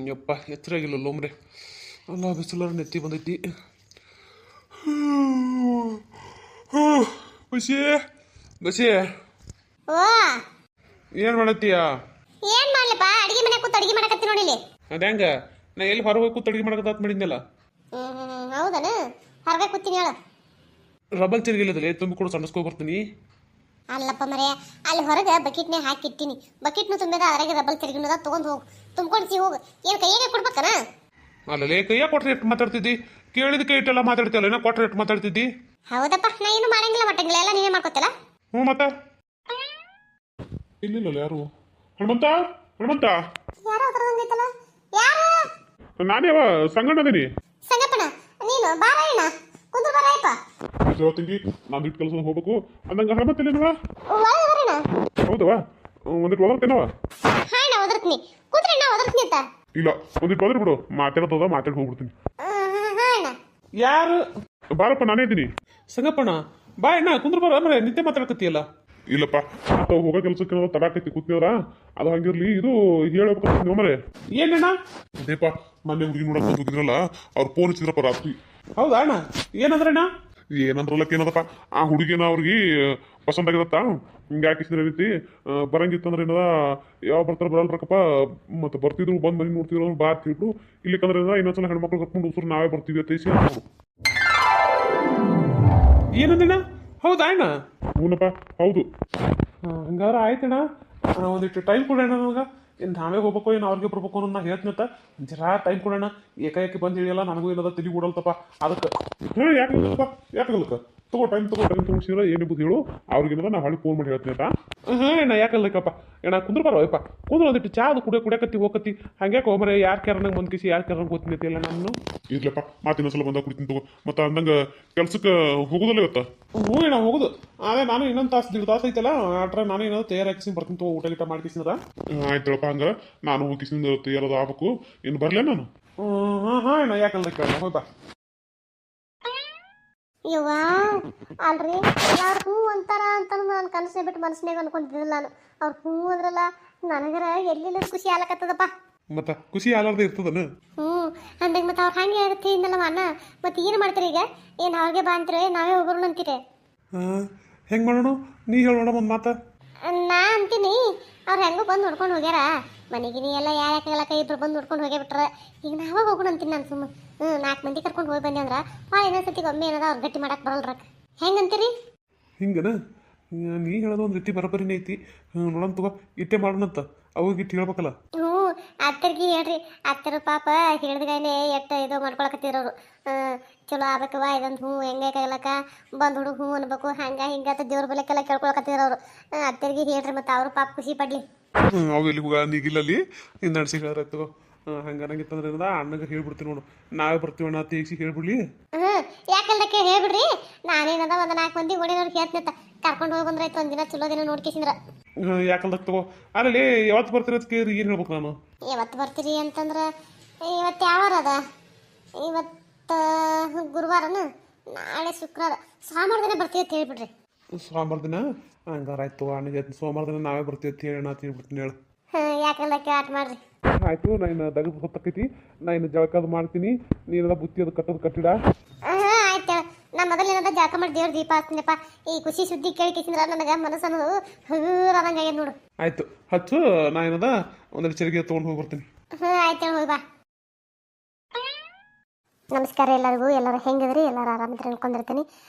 ಯಪ್ಪ ಎಚ್ಚರಾಗಿಲ್ಲ ಲೋಮ್ರೆ ಅಲ್ಲ ಬಿಸಿಲರ ನೆತ್ತಿ ಬಂದೈತಿ. ಬಸಿ ಬಸಿ ಓ ಏನು ಮಾಡತ್ತೀಯ? ಏನ್ ಮಾಡ್ಲಪ್ಪ, ಅಡಿಗೆ ಮನೆ ಕೂತ್ ಅಡಿಗೆ ಮಾಡಕತ್ತಿ ನೋಡಿಲಿ. ಅದು ಹೆಂಗ ನಾ ಎಲ್ಲಿ ಹೊರಗೆ ಕೂತ್ ಅಡಿಗೆ ಮಾಡಕತ್ತ ಮಾಡಿದ್ನಲ್ಲ. ಹೌದನ, ಹೊರಗೆ ಕೂತೀನಿ ಹೇಳ. ರಬಲ್ ತಿರುಗಿಲ್ಲದಲ್ಲಿ ತುಂಬಿಕೊಂಡು ಸಣ್ಣಸ್ಕೊ ಬರ್ತೀನಿ. ಅಲ್ಲಪ್ಪ ಮರೆ, ಅಲ್ಲಿ ಹೊರಗೆ ಬಕೆಟ್ನೇ ಹಾಕಿಟ್ಟಿನಿ. ಬಕೆಟ್ನು ತುಂಬಿದ, ಅದ್ರಾಗೆ ರಬ್ಬಲ್ ತಿರುಗಿನದ ತಗೊಂಡ್ ಹೋಗು, ತುಂಬ್ಕೊಂಡ್ಸಿ ಹೋಗು. ಏನ್ ಕೈಯಾಗೆ ಕೊಡ್ಬೇಕನ? ಅಲ್ಲೇ ಕೈಯ ಕೊಟ್ರೆ ಎಷ್ಟು ಮಾತಾಡ್ತಿದ್ದಿ? ಕೇಳಿದ ಕೈ ಇಟ್ಟೆಲ್ಲ ಮಾತಾಡ್ತಿಯಲ್ಲ, ಏನೋ ಕೊಟ್ರೆ ಎಷ್ಟು ಮಾತಾಡ್ತಿದ್ದಿ? ಹೌದಪ್ಪ, ನಾ ಏನು ಮಾಡಂಗಿಲ್ಲ ಮಟ್ಟಂಗಿಲ್ಲ, ಎಲ್ಲ ನೀನೇ ಮಾಡ್ಕೊತಿಲ್ಲ. ಹ್ಞೂ ಮತ್ತ ಇಲ್ಲಿಲ್ಲ ಯಾರು? ಹನುಮಂತ ಹನುಮಂತ, ಯಾರೋ ಹೊರಗಂಗೈತಲ್ಲ. ಯಾರು? ನಾನೇವ ಸಂಗಣ್ಣದೀನಿ. ಸಂಗಪ್ಪನ ನೀನು ಬಾರಾಯಣ, ಕುಂದ್ರ ಬಾರಾಯಪ್ಪ. ತಂಗಿ ನಾನು ಇಟ್ಟು ಕೆಲಸ ಹೋಗ್ಬೇಕು ಅಂದಂಗ ಹನುಮಂತಲ್ಲೇನವ? ಒಳಗೆ ಬರೋಣ. ಹೌದವ, ಒಂದಿಟ್ಟು ಒದರ್ತೇನವ? ಹಾ, ನಾ ಒದರ್ತೀನಿ, ಕುಂದ್ರೆ ನಾ ಒದರ್ತೀನಿ ಅಂತ. ಇಲ್ಲ ಒಂದಿಟ್ಟು ಒದರಿ ಬಿಡು, ಮಾತಾಡೋದ ಮಾತಾಡಿ ಹೋಗ್ಬಿಡ್ತೀನಿ. ಯಾರು? ಬಾರಪ್ಪ, ನಾನೇ ಇದ್ದೀನಿ. ಸಂಗಪ್ಪಣ್ಣ ಬಾ ಅಣ್ಣ, ಕುಂದ್ರ ಬಾರ ಮರೆ, ನಿತ್ಯ ಮಾತಾಡಕತ್ತೀಯಲ್ಲ. ಇಲ್ಲಪ್ಪ, ಹೋಗೋ ಕೆಲಸಕ್ಕೆ ತಡಾಕೈತಿ ಕೂತ್ನವ್ರ, ಅದು ಹಂಗಿರ್ಲಿ. ಇದು ಹೇಳ್ಬೇಕು ಮರೆ. ಏನಣ್ಣ? ಅದೇಪ, ಮೊನ್ನೆ ಹುಡುಗಿ ನೋಡಕ್ ಹೋಗಿದ್ರಲ್ಲ, ಅವ್ರು ಫೋನ್ ಹಚ್ಚಿದ್ರಪ್ಪ ರಾತ್ರಿ. ಹೌದಾ ಅಣ್ಣ? ಏನಂದ್ರಣ್ಣ? ಏನಂದ್ರಲ್ಲಕ್ಕ ಏನದಪ್ಪ, ಆ ಹುಡುಗಿನ ಅವ್ರಿಗೆ ಪಸಂದ್ ಆಗಿದತ್ತ. ಹಿಂಗೆ ಹಾಕಿಸಿದ್ರೆ ರೀತಿ ಬರಂಗಿತ್ತಂದ್ರೆ ಏನದ, ಯಾವ ಬರ್ತಾರ ಬರಲ್ರಕ್ಕಪ್ಪ, ಮತ್ತೆ ಬರ್ತಿದ್ರು ಬಂದು ಮನೆ ನೋಡ್ತಿದ್ರು ಬಾ ಅಂತ ಹೇಳ್ಬಿಟ್ಟು, ಇಲ್ಲಿಕಂದ್ರೆ ಏನದ ಇನ್ನೊಂದ್ಸಲ ಹೆಣ್ಮಕ್ಳು ಕರ್ಕೊಂಡು ಉಸಿರು ನಾವೇ ಬರ್ತೀವಿ ಅಂತ ಹೇಳಿ ಅನ್ನೋದು. ಏನಂದಣ್ಣ? ಹೌದಾ ಅಣ್ಣ? ಹೂನಪ್ಪ ಹೌದು. ಹಂಗಾದ್ರೆ ಆಯ್ತಣ್ಣ, ಒಂದಿಟ್ಟು ಟೈಮ್ ಕೊಡೋಣ ನನಗೆ. ಏನು ನಾವೇ ಹೋಗ್ಬೇಕು, ಏನು ಅವ್ರಿಗೆ ಬರ್ಬೇಕು ಅನ್ನೋದು ನಾ ಹೇಳ್ತೀನಂತ. ಜರಾ ಟೈಮ್ ಕೊಡೋಣ. ಏಕಾಏಕಿ ಬಂದು ಹೇಳಿಯಲ್ಲ, ನನಗೂ ಏನದ ತಲೆ ಕೊಡಲ್ತಪ್ಪ ಅದಕ್ಕೆ. ಹಾಂ ಯಾಕೆ ಯಾಕಲ್ಲಕ್ಕ, ತಗೋ ಟೈಮ್ ತಗೊಂಡಿರ ಏನಿಬೋದು ಹೇಳು, ಅವ್ರಿಗೆ ಏನದ ನಾ ಹೊಳ್ಳಿ ಫೋನ್ ಮಾಡಿ ಹೇಳ್ತೀನಿ ಅಂತ. ಹಾಂ ಅಣ್ಣ ಯಾಕಲ್ಲಕ್ಕಪ್ಪ. ಅಣ್ಣ ಕುಂದ್ರ ಬರೋಯಪ್ಪ, ಕುಂದ್ರ ಒಂದಿಟ್ಟು ಚಾ ಅದು ಕುಡಿಯಕತ್ತಿ ಹೋಗತ್ತಿ. ಹಂಗ್ಯಾಕೆ ಹೋಗ್ಬರ, ಯಾರು ಕ್ಯಾರಂಗೆ ಬಂದು ಕಿಸಿ ಯಾರು ಕ್ಯಾರಂಗೆ ಗೊತ್ತೀನಿ ಅಂತಿಲ್ಲ ನಾನು. ಇರ್ಲಪ್ಪ, ಮಾತಿನೊಂದ್ಸಲ ಬಂದಾಗ ಕುಡಿತೀನಿ ತಗೋ. ಮತ್ತು ಅಂದಂಗೆ ಕೆಲ್ಸಕ್ಕೆ ಹೋಗೋದಲ್ಲ ಇವತ್ತ? ಹ್ಞೂ ಅಣ್ಣ ಹೋಗುದು. ಅದೇ ನಾನು ಇನ್ನೊಂದು ತಾಸು 1.5 ತಾಸು ಐತಲ್ಲ, ಆಟ್ರೆ ನಾನು ಏನಾದ್ರು ತಯಾರಾಕಿಸಿ ಬರ್ತೀನಿ ತಗೋ, ಊಟ ಗೀಟ ಮಾಡ್ಕಿಸಿದ್ರ. ಆಯ್ತಳಪ್ಪ, ಹಂಗೆ ನಾನು ಹೋಗಿಸಿಂದ ತಯಾರದ ಆಗ್ಬೇಕು. ಇನ್ನು ಬರಲೇ ನಾನು? ಹಾಂ ಹಾಂ ಅಣ್ಣ ಯಾಕಲ್ಲ ಹೋಗ್ಬಾ. ಯವ್ವ ಅಲ್ರಿ, ಎಲ್ಲಾರು ಹ್ಞೂ ಅಂತಾರ ಅಂತ ನಾನು ಕನಸೇ ಬಿಟ್ಟು ಮನಸ್ಸಿನಾಗ ಅನ್ಕೊಂಡಿದ್ದಿಲ್ಲ ನಾನು. ಅವ್ರು ಹ್ಞೂ ಅಂದ್ರಲ್ಲ, ನನಗರ ಎಲ್ಲಿಲ್ಲ ಖುಷಿ ಆಗ್ಲಕತ್ತದಪ್ಪ. ಮತ್ತೆ ಖುಷಿ ಆಲಾರ್ದೆ ಇರ್ತದನ? ಅಂದಾಗ ಮತ್ತೆ ಅವ್ರು ಹಂಗೆ ಆಗುತ್ತೆ ಇಂದಲ್ಲವ ಅಣ್ಣ. ಮತ್ತೆ ಏನು ಮಾಡ್ತೀರಿ ಈಗ? ಏನು ಅವ್ರಿಗೆ ಬಾ ಅಂತೀರಿ, ನಾವೇ ಹೋಗೋಣ ಅಂತೀರಿ? ಹೆಂಗೆ ಮಾಡೋಣ? ನೀ ಹೇಳೋಣ ಒಂದು ಮಾತು. ನಾ ಅಂತೀನಿ, ಅವ್ರು ಹೆಂಗೋ ಬಂದು ನೋಡ್ಕೊಂಡು ಹೋಗ್ಯಾರ. ಮನೆಗಿನಿ ಎಲ್ಲ ಯಾರ್ಯಾಕಲಕ್ಕ ಇಬ್ರು ಬಂದು ನೋಡ್ಕೊಂಡು ಹೋಗೇ ಬಿಟ್ರೆ, ಈಗ ನಾವೇ ಹೋಗೋಣ ಅಂತೀನಿ ನಾನು ಸುಮ್ಮನೆ. 4 ಮಂದಿ ಕರ್ಕೊಂಡು ಹೋಗಿ ಬಂದೆ ಅಂದ್ರೆ ಭಾಳ ಇನ್ನೊಂದ್ಸತಿಗೆ ಒಮ್ಮೆ ಏನದ ಅವ್ರು ಗಟ್ಟಿ ಮಾಡಕ್ಕೆ ಬರಲ್ರಕ್ಕ. ಹೆಂಗಂತೀರಿ? ಹಿಂಗನ? ನೀ ಹೇಳೋದು ಒಂದು ರೀತಿ ಬರಬರಿನೇ ಐತಿ. ನೋಡೋಣ ತಗೋ, ಇಟ್ಟೇ ಮಾಡೋಣಂತ. ಅವ್ರಿಗೆ ಇಟ್ಟು ಹೇಳ್ಬೇಕಲ್ಲ. ಅತ್ತರ್ಗಿ ಹೇಳ್ರಿ, ಅತ್ತರ ಪಾಪ ಹೇಳಿದ್ಗಾನೆ ಎಟ್ಟು ಇದು ಮಾಡ್ಕೊಳಕತ್ತಿರೋರು. ಚಲೋ ಆಗ್ಬೇಕವ ಇದೊಂದು ಹ್ಞೂ ಹೆಂಗಾಗಲಕ್ಕ ಬಂದು ಹುಡುಗ ಹ್ಞೂ ಅನ್ಬೇಕು, ಹಂಗ ಹಿಂಗತ್ತ ದೇವ್ರ ಬಲಕ್ಕೆಲ್ಲ ಕೇಳ್ಕೊಳಕತ್ತಿರೋರು. ಅತ್ತರ್ಗಿ ಹೇಳ್ರಿ, ಮತ್ತು ಅವರು ಪಾಪ ಖುಷಿ ಪಡ್ಲಿ. ಅವು ಎಲ್ಲಿ ಹೋಗ ನೀಗಿಲ್ಲಲ್ಲಿ ಇನ್ನು ನಡೆಸಿ ಹೇಳ್ರಾಯ್ತು. ಹಂಗನಂಗಿತ್ತಂದ್ರೆ ಏನದ ಅಣ್ಣಗೆ ಹೇಳ್ಬಿಡ್ತೀನಿ ನೋಡು, ನಾವೇ ಬರ್ತೀವಣ್ಣ ತೇಗಿಸಿ ಹೇಳ್ಬಿಡ್ಲಿ. ಯಾಕಂದಕ್ಕೆ ಹೇಳ್ಬಿಡ್ರಿ, ನಾನೇನದ ಒಂದು 4 ಮಂದಿ ಓಡಿನವ್ರಿಗೆ ಹೇಳ್ತೀನಿ, ಕರ್ಕೊಂಡು ಹೋಗಿ ಬಂದ್ರಾಯ್ತು. ಒಂದಿನ ಚಲೋ ದಿನ ನೋಡ್ಕೇಸಿಂದ್ರ. ಯಾಕಂದಕ್ಕೆ ತಗೋ. ಅಲ್ಲಿ ಯಾವತ್ತು ಬರ್ತೀರ ಅಂತ ಕೇಳಿ ಏನು ಹೇಳ್ಬೇಕು ನಾನು? ಯಾವತ್ತು ಬರ್ತೀರಿ ಅಂತಂದ್ರೆ, ಇವತ್ತು ಯಾವಾರ ಅದ? ಇವತ್ತು ಗುರುವಾರನ, ನಾಳೆ ಶುಕ್ರವಾರ, ಸೋಮವಾರ ದಿನ ಬರ್ತೀವಿ ಅಂತ ಹೇಳ್ಬಿಡ್ರಿ. ಸೋಮವಾರ ದಿನ? ಹಂಗಾರಾಯ್ತು, ಅಣ್ಣಗೆ ಸೋಮವಾರ ದಿನ ನಾವೇ ಬರ್ತೀವಿ ಅಂತ ಹೇಳೋಣ ಅಂತ ಹೇಳ್ಬಿಡ್ತೀನಿ ಹೇಳು. ಯಾಕಂದಕ್ಕೆ ಆಟ ಮಾಡ್ರಿ. ಆಯ್ತು, ನಾನು ದಗದು ಹೊತ್ತಕೈತಿ, ನಾ ಇನ್ನು ಜಳಕದು ಮಾಡ್ತೀನಿ. ನೀನದ ಬುತ್ತಿ ಅದು ಕಟ್ಟೋದು ಕಟ್ಟಿಡ. ಆಯ್ತು, ನಾ ಮೊದಲೇನದ ಜಳಕ ಮಾಡಿ ದೇವ್ರ ದೀಪ ಹಚ್ತೀನಪ್ಪ. ಈ ಖುಷಿ ಸುದ್ದಿ ಕೇಳಿಕೆಸಿಂದ್ರ ನನಗೆ ಮನಸ್ಸನ್ನು ಹೂರಾದಂಗೆ ಆಗ್ಯದ ನೋಡು. ಆಯ್ತು ಹಚ್ಚು, ನಾ ಏನದ ಒಂದೆರಡು ಚರಿಗೆ ತೊಗೊಂಡು ಹೋಗಿ ಬರ್ತೀನಿ. ಆಯ್ತು, ಹೋಗಿ ಬಾ. ನಮಸ್ಕಾರ ಎಲ್ಲರಿಗೂ. ಎಲ್ಲರೂ ಹೆಂಗಿದ್ರಿ? ಎಲ್ಲರೂ ಆರಾಮಿದ್ರೆ ಅನ್ಕೊಂಡಿರ್ತೀನಿ.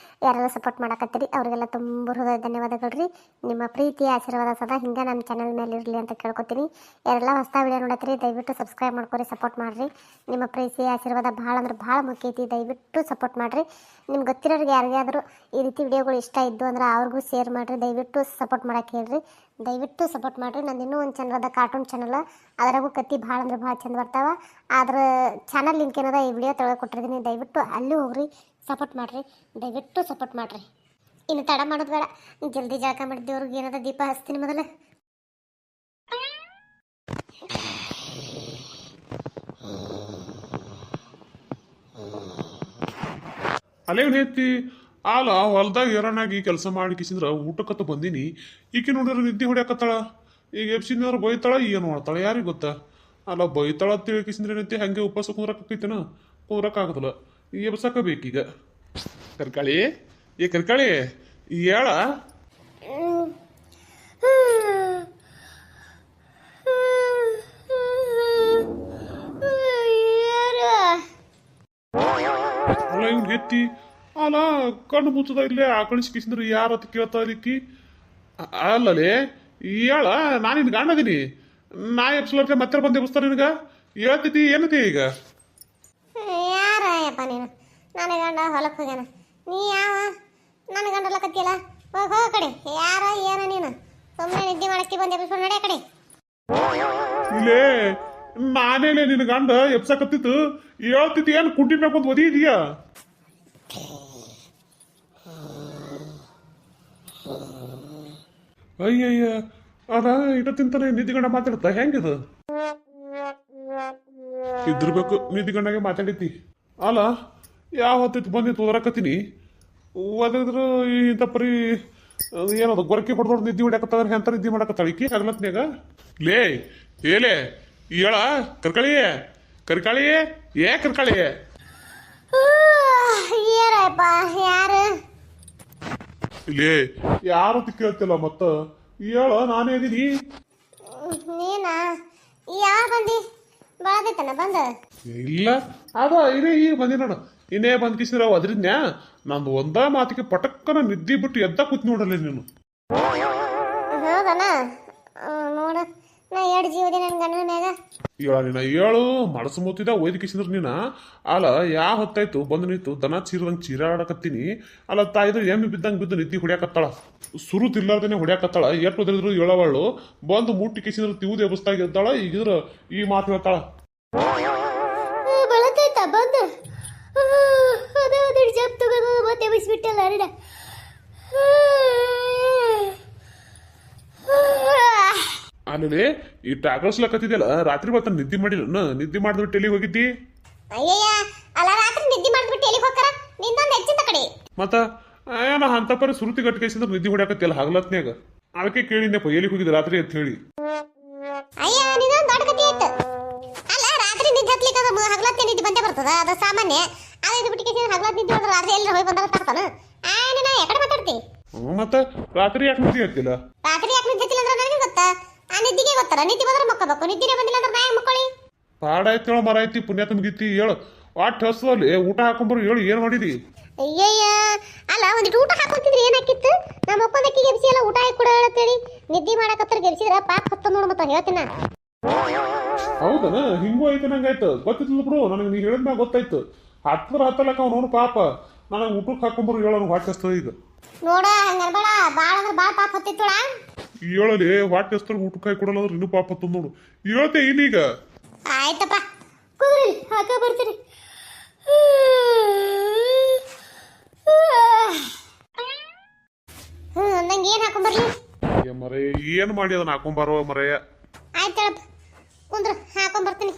ಯಾರೆಲ್ಲ ಸಪೋರ್ಟ್ ಮಾಡಕತ್ತೀರಿ ಅವರಿಗೆಲ್ಲ ತುಂಬ ಹೃದಯ ಧನ್ಯವಾದಗಳು ರೀ. ನಿಮ್ಮ ಪ್ರೀತಿ ಆಶೀರ್ವಾದ ಸದಾ ಹಿಂಗೆ ನಮ್ಮ ಚಾನಲ್ ಮೇಲೆ ಇರಲಿ ಅಂತ ಕೇಳ್ಕೊತೀನಿ. ಯಾರೆಲ್ಲ ಹೊಸ ವಿಡಿಯೋ ನೋಡತ್ತೀರಿ ದಯವಿಟ್ಟು ಸಬ್ಸ್ಕ್ರೈಬ್ ಮಾಡ್ಕೊರಿ, ಸಪೋರ್ಟ್ ಮಾಡಿರಿ. ನಿಮ್ಮ ಪ್ರೀತಿ ಆಶೀರ್ವಾದ ಭಾಳ ಅಂದ್ರೆ ಭಾಳ ಮುಖ್ಯ ಐತಿ, ದಯವಿಟ್ಟು ಸಪೋರ್ಟ್ ಮಾಡಿರಿ. ನಿಮ್ಗೆ ಗೊತ್ತಿರೋರಿಗೆ ಯಾರಿಗಾದರೂ ಈ ರೀತಿ ವಿಡಿಯೋಗಳು ಇಷ್ಟ ಇದ್ದು ಅಂದ್ರೆ ಅವ್ರಿಗೂ ಶೇರ್ ಮಾಡಿರಿ. ದಯವಿಟ್ಟು ಸಪೋರ್ಟ್ ಮಾಡೋಕೆ ಹೇಳ್ರಿ, ದಯವಿಟ್ಟು ಸಪೋರ್ಟ್ ಮಾಡಿರಿ. ನಂದು ಇನ್ನೂ ಒಂದು ಚಾನಲ್ ಅದ, ಕಾರ್ಟೂನ್ ಚಾನಲ್. ಅದರಾಗೂ ಕತ್ತಿ ಭಾಳ ಅಂದ್ರೆ ಭಾಳ ಚಂದ ಬರ್ತಾವೆ. ಅದ್ರ ಚಾನಲ್ ಲಿಂಕ್ ಏನದ ಈ ವಿಡಿಯೋ ತೆಳಗೆ ಕೊಟ್ಟಿರ್ತೀನಿ, ದಯವಿಟ್ಟು ಅಲ್ಲಿ ಹೋಗ್ರಿ, ಸಪೋರ್ಟ್ ಮಾಡಿರಿ, ದಯವಿಟ್ಟು ಸಪೋರ್ಟ್ ಮಾಡಿರಿ. ಇನ್ನು ತಡ ಮಾಡೋದು ಬೇಡ, ಜಲ್ದಿ ಜಳಕ ಮಾಡಿದ್ದೇವ್ರಿಗೆ ಏನದ ದೀಪ ಹಚ್ತೀನಿ ಮೊದಲು. ಅಲ್ಲೇನು ಹೇಳ್ತಿ? ಹೊಲ್ದಾಗ ಏರನಾಗಿ ಕೆಲಸ ಮಾಡಿ ಕಿಸಿಂದ್ರ ಊಟಕ್ಕತ್ತ ಬಂದೀನಿ. ಈಕೆ ನೋಡ್ರ ನಿದ್ದೆ ಹೊಡ್ಯಾಕತ್ತಾಳ. ಈಗ ಎಬ್ಸಿನವ್ರು ಬೈತಾಳ ಏನು ಮಾಡ್ತಾಳೆ ಯಾರಿಗೆ ಗೊತ್ತಾ ಅಲ್ಲ ಬೈತಾಳ ತಿಳ್ಕಿಸಿದ್ರೆ ಏನಂತೆ ಹಂಗೆ ಉಪವಾಸ ಕುಂದ್ರಕ್ಕಾಕೈತೇನ ಕುಂದ್ರಕ್ಕಾಗದಲ್ಲ ಎಬ್ಸಕ ಬೇಕೀಗ ಕರ್ಕಾಳಿ ಕರ್ಕಾಳಿ ಹೇಳ ಅಲ್ಲ ಇವ್ನು ಎತ್ತಿ ಅಲ್ಲ ಕಣ್ಣು ಮುಚ್ಚದ ಇಲ್ಲೇ ಆಕಳಿಸ್ಕಿಸಿದ್ರೆ ಯಾರ ಅಂತ ಕೇಳ್ತಾ ಇಲಿಕ್ಕಿ ಅಲ್ಲಲೇ ಹೇಳ ನಾನು ನಿನ್ ಗಂಡದೀನಿ ನಾ ಎಬ್ಸ್ಲರ್ತೆ ಮತ್ತೆ ಬಂದು ಎಬ್ಸ್ತಾರ ನಿನಗ ಹೇಳ್ತೈತಿ ಏನತಿ ಈಗ ಯಾರಯ್ಯಪ್ಪ ನೀನು ನನ್ನ ಗಂಡ ಹೊಲಕ್ಕೆ ಹೋಗ್ಯಾನ ನೀ ಯಾವ ನನ್ನ ಗಂಡ ಹೊಲಕತ್ತಿಯಲ್ಲ ಹೋಗ ಹೋಗ ಕಡೆ ಯಾರ ಏನ ನೀನು ಸುಮ್ಮನೆ ನಿದ್ದೆ ಮಾಡಕ್ಕೆ ಬಂದು ಎಬ್ಬಿಸ್ಕೊಂಡು ನಡೆ ಕಡೆ ಇಲ್ಲೇ ನಾನೇಲೆ ನಿನ್ನ ಗಂಡ ಎಬ್ಸಕತ್ತಿತ್ತು ಹೇಳ್ತಿತ್ತು ಏನು ಕುಂಟಿ ಮ್ಯಾಗ ಒಂದು ಒದಿ ಇದೆಯಾ ಅಯ್ಯಯ್ಯ ಅದ ಇಟ ತಿಂತಾನೆ ನಿದ್ದಿಗಂಡ ಮಾತಾಡ್ತಾ ಹೆಂಗಿದು ಇದ್ರಬೇಕು ನಿದ್ದಿಗಂಡಾಗೆ ಮಾತಾಡಿತಿ ಅಲ್ಲ ಯಾವ ಹೊತ್ತೈತಿ ಬಂದಿತ್ತು ಓದರಕತ್ತೀನಿ ಓದಿದ್ರು ಇಂಥ ಪರಿ ಏನದು ಗೊರಕೆ ಹೊಡೆದವ್ರು ನಿದ್ದೆ ಹೊಡ್ಯಾಕತ್ತಾರ ಎಂತ ನಿದ್ದೆ ಮಾಡಕತ್ತಾಳ ಈಕಿ ಹಗಲತ್ನ್ಯಾಗ ಲೇ ಏಲೇ ಹೇಳ ಕರ್ಕಳಿಯೇ ಕರ್ಕಾಳಿಯೇ ಕರ್ಕಾಳಿಯೇ ಏನಪ್ಪ ಯಾರು ಇಲ್ಲೇ ಯಾರು ಅಂತ ಕೇಳ್ತಿಲ್ಲ ಮತ್ತ ಹೇಳ ನಾನೇ ಇದೀನಿ ನೀನ ಯಾವ ಬಂದಿ ಬಳದೈತನ ಬಂದ ಇಲ್ಲ ಅದ ಇದೇ ಈಗ ಬಂದಿ ನೋಡು ಇನ್ನೇ ಬಂದ್ ಕಿಸಿರ ಅದ್ರಿದ್ನ್ಯಾ ನಂದು ಒಂದ ಮಾತಿಗೆ ಪಟಕ್ಕನ ನಿದ್ದೆ ಬಿಟ್ಟು ಎದ್ದ ಕೂತ್ ನೋಡಲ್ಲ ನೀನು ಹೌದನ ನೋಡು ನಾ ಎರಡು ಜೀವದಿ ನನ್ನ ಗಂಡನ ಮ್ಯಾಗ ಹೇಳ ನೀನ ಹೇಳು ಮನಸ್ಸು ಮುತ್ತಿದ ಒಯ್ದು ಕಿಸಿದ್ರ ನೀನ ಅಲ್ಲ ಯಾವ ಹೊತ್ತಾಯ್ತು ಬಂದು ನಿಂತು ದನ ಚೀರದಂಗೆ ಚೀರಾಡಕತ್ತೀನಿ ಅಲ್ಲ ತಾಯಿದ್ರು ಎಮ್ಮೆ ಬಿದ್ದಂಗೆ ಬಿದ್ದು ನಿದ್ದೆ ಹೊಡ್ಯಾಕತ್ತಾಳ ಸುರು ತಿಲ್ಲಾರ್ದೇನೆ ಹೊಡ್ಯಾಕತ್ತಾಳ ಎಷ್ಟು ಒದರಿದ್ರು ಹೇಳವಳು ಬಂದು ಮುಟ್ಟಿ ಕಿಸಿದ್ರು ತಿವುದಿ ಎಬ್ಸ್ತಾಗ ಇದ್ದಾಳ ಈಗಿದ್ರ ಈ ಮಾತು ಹೇಳ್ತಾಳ ಬಳತೈತ ಬಂದ ಅದೇ ಒಂದೆರಡು ಜಪ್ ತಗೊಂಡು ಮತ್ತೆ ಬಿಸ್ಬಿಟ್ಟಲ್ಲ ಅರಿಡ ಆಮೇಲೆ ಈ ಟಾಕರ್ಸ್ಲಕತ್ತಿದ್ಯಲ್ಲ ರಾತ್ರಿ ಬರ್ತಾನೆ ನಿದ್ದೆ ಮಾಡಿಲ್ಲ ನಿದ್ದೆ ಮಾಡಿದ್ಬಿಟ್ಟು ಎಲ್ಲಿಗೆ ಹೋಗಿದ್ದಿ ಅಯ್ಯಯ್ಯ ಅಲ್ಲ ರಾತ್ರಿ ನಿದ್ದೆ ಮಾಡ್ಬಿಟ್ಟು ಎಲ್ಲಿಗೆ ಹೋಗ್ತಾರ ನಿಂದೊಂದು ಹೆಚ್ಚಿನ ಕಡೆ ಮತ್ತ ಏನ ಅಂತ ಪರಿ ಸುರುತಿ ಗಟ್ಟಿಗೆಸಿದ್ರೆ ನಿದ್ದೆ ಹೊಡ್ಯಾಕತ್ತಿಯಲ್ಲ ಹಗಲತ್ನ್ಯಾಗ ಅದಕ್ಕೆ ಕೇಳಿದ್ನಪ್ಪ ಎಲ್ಲಿಗೆ ಹೋಗಿದ್ದೆ ರಾತ್ರಿ ಅಂತ ಹೇಳಿ ಅಯ್ಯ ನಿನ್ನೊಂದು ದೊಡ್ಡ ಕಥೆ ಇತ್ತು ಅಲ್ಲ ರಾತ್ರಿ ನಿದ್ದೆ ಹತ್ಲಿಕ್ಕೆ ಅದು ಹಗಲತ್ತೆ ನಿದ್ದೆ ಬಂದೇ ಬರ್ತದ ಅದು ಸಾಮಾನ್ಯ ಅದೇ ಬಿಟ್ಟಿಗೆ ಹಗಲತ್ ನಿದ್ದೆ ಬಂದ್ರೆ ರಾತ್ರಿ ಎಲ್ಲರೂ ಹೋಗಿ ಬಂದಾಗ ತರ್ತಾನ ಆಯ್ನ ನಾ ಯಾಕಡೆ ಮಾತಾಡ್ತಿ ಮತ್ತ ರಾತ್ರಿ ಯಾಕೆ ನಿದ್ದೆ ಹತ್ತಿಲ್ಲ ರಾತ್ರಿ ಯಾಕೆ ನಿದ್ದೆ ಹತ್ತಿಲ್ಲ ಅಂದ್ರೆ ನನಗೆ ಗೊತ್ತಾ ಆ ನಿದ್ದಿಗೆ ಗೊತ್ತಾರ ನಿದ್ದೆ ಬಂದ್ರೆ ಮಕ್ಕಬೇಕು ನಿದ್ದಿನೇ ಬಂದಿಲ್ಲ ಅಂದ್ರೆ ನಾ ಮಕ್ಕಳಿ ಪಾಡ ಐತಿ ಮರ ಐತಿ ಪುಣ್ಯಾತ ಮುಗಿತಿ ಹೇಳು ವಾಟ್ ಹಸುವಲ್ಲಿ ಊಟ ಹಾಕೊಂಬರು ಹೇಳು ಏನ್ ಮಾಡಿದಿ ಅಯ್ಯಯ್ಯ ಅಲ್ಲ ಒಂದಿಟ್ಟು ಊಟ ಹಾಕೊಂತಿದ್ರಿ ಏನಾಕಿತ್ತು ನಮ್ಮ ಒಪ್ಪಂದಕ್ಕೆ ಗೆಬ್ಸಿ ಎಲ್ಲ ಊಟ ಹಾಕಿ ಕೊಡ ಹೇಳತ್ತೇಳಿ ನಿದ್ದೆ ಮಾಡಕತ್ತಾರ ಗೆಬ್ಸಿದ್ರ ಪಾಪ ಹತ್ತ ನೋಡು ಮತ್ತ ಹೇಳ್ತೀನ ಹೌದನ ಹಿಂಗೂ ಐತೆ ನಂಗಾಯ್ತು ಗೊತ್ತಿಲ್ಲ ಬಿಡು ನನಗೆ ನೀ ಹೇಳಿದ್ಮ್ಯಾಗ ಗೊತ್ತಾಯ್ತು ಹತ್ತಲಕ್ಕ ಅವ್ನು ನೋಡು ಪಾಪ ನನಗೆ ಊಟಕ್ಕೆ ಹಾಕೊಂಬರು ಹೇಳೋನು ವಾಟ್ ಹಸ್ತದ ಈಗ ನೋಡ ಹಂಗನ್ಬೇಡ ಬಾಳ ಅಂದ್ರೆ ಬಾಳ ಪಾಪ ಹತ್ತಿತ್ತೋಳ ಹೇಳಲಿ ವಾಟ್ ಹಸ್ತರ ಊಟಕ್ಕೆ ಹಾಕಿ ಕೊಡಲ್ಲ ಅಂದ್ರೆ ಇನ್ನೂ ಪಾಪ ಹತ್ತದ ನೋಡು ಹೇಳ್ತೆ ಇಲ್ಲೀಗ ಆಯ್ತಪ್ಪ ಕುದ್ರಿ ಹಾಕ ಬರ್ತೀರಿ ನಂಗೆ ಏನ್ ಹಾಕೊಂಬರ್ಲಿ ಮರ ಏನ್ ಮಾಡಿ ಅದನ್ನ ಹಾಕೊಂಬಾರೋ ಮರಯ್ಯ ಆಯ್ತಳಪ್ಪ ಕುಂದ್ರ ಹಾಕೊಂಬರ್ತೀನಿ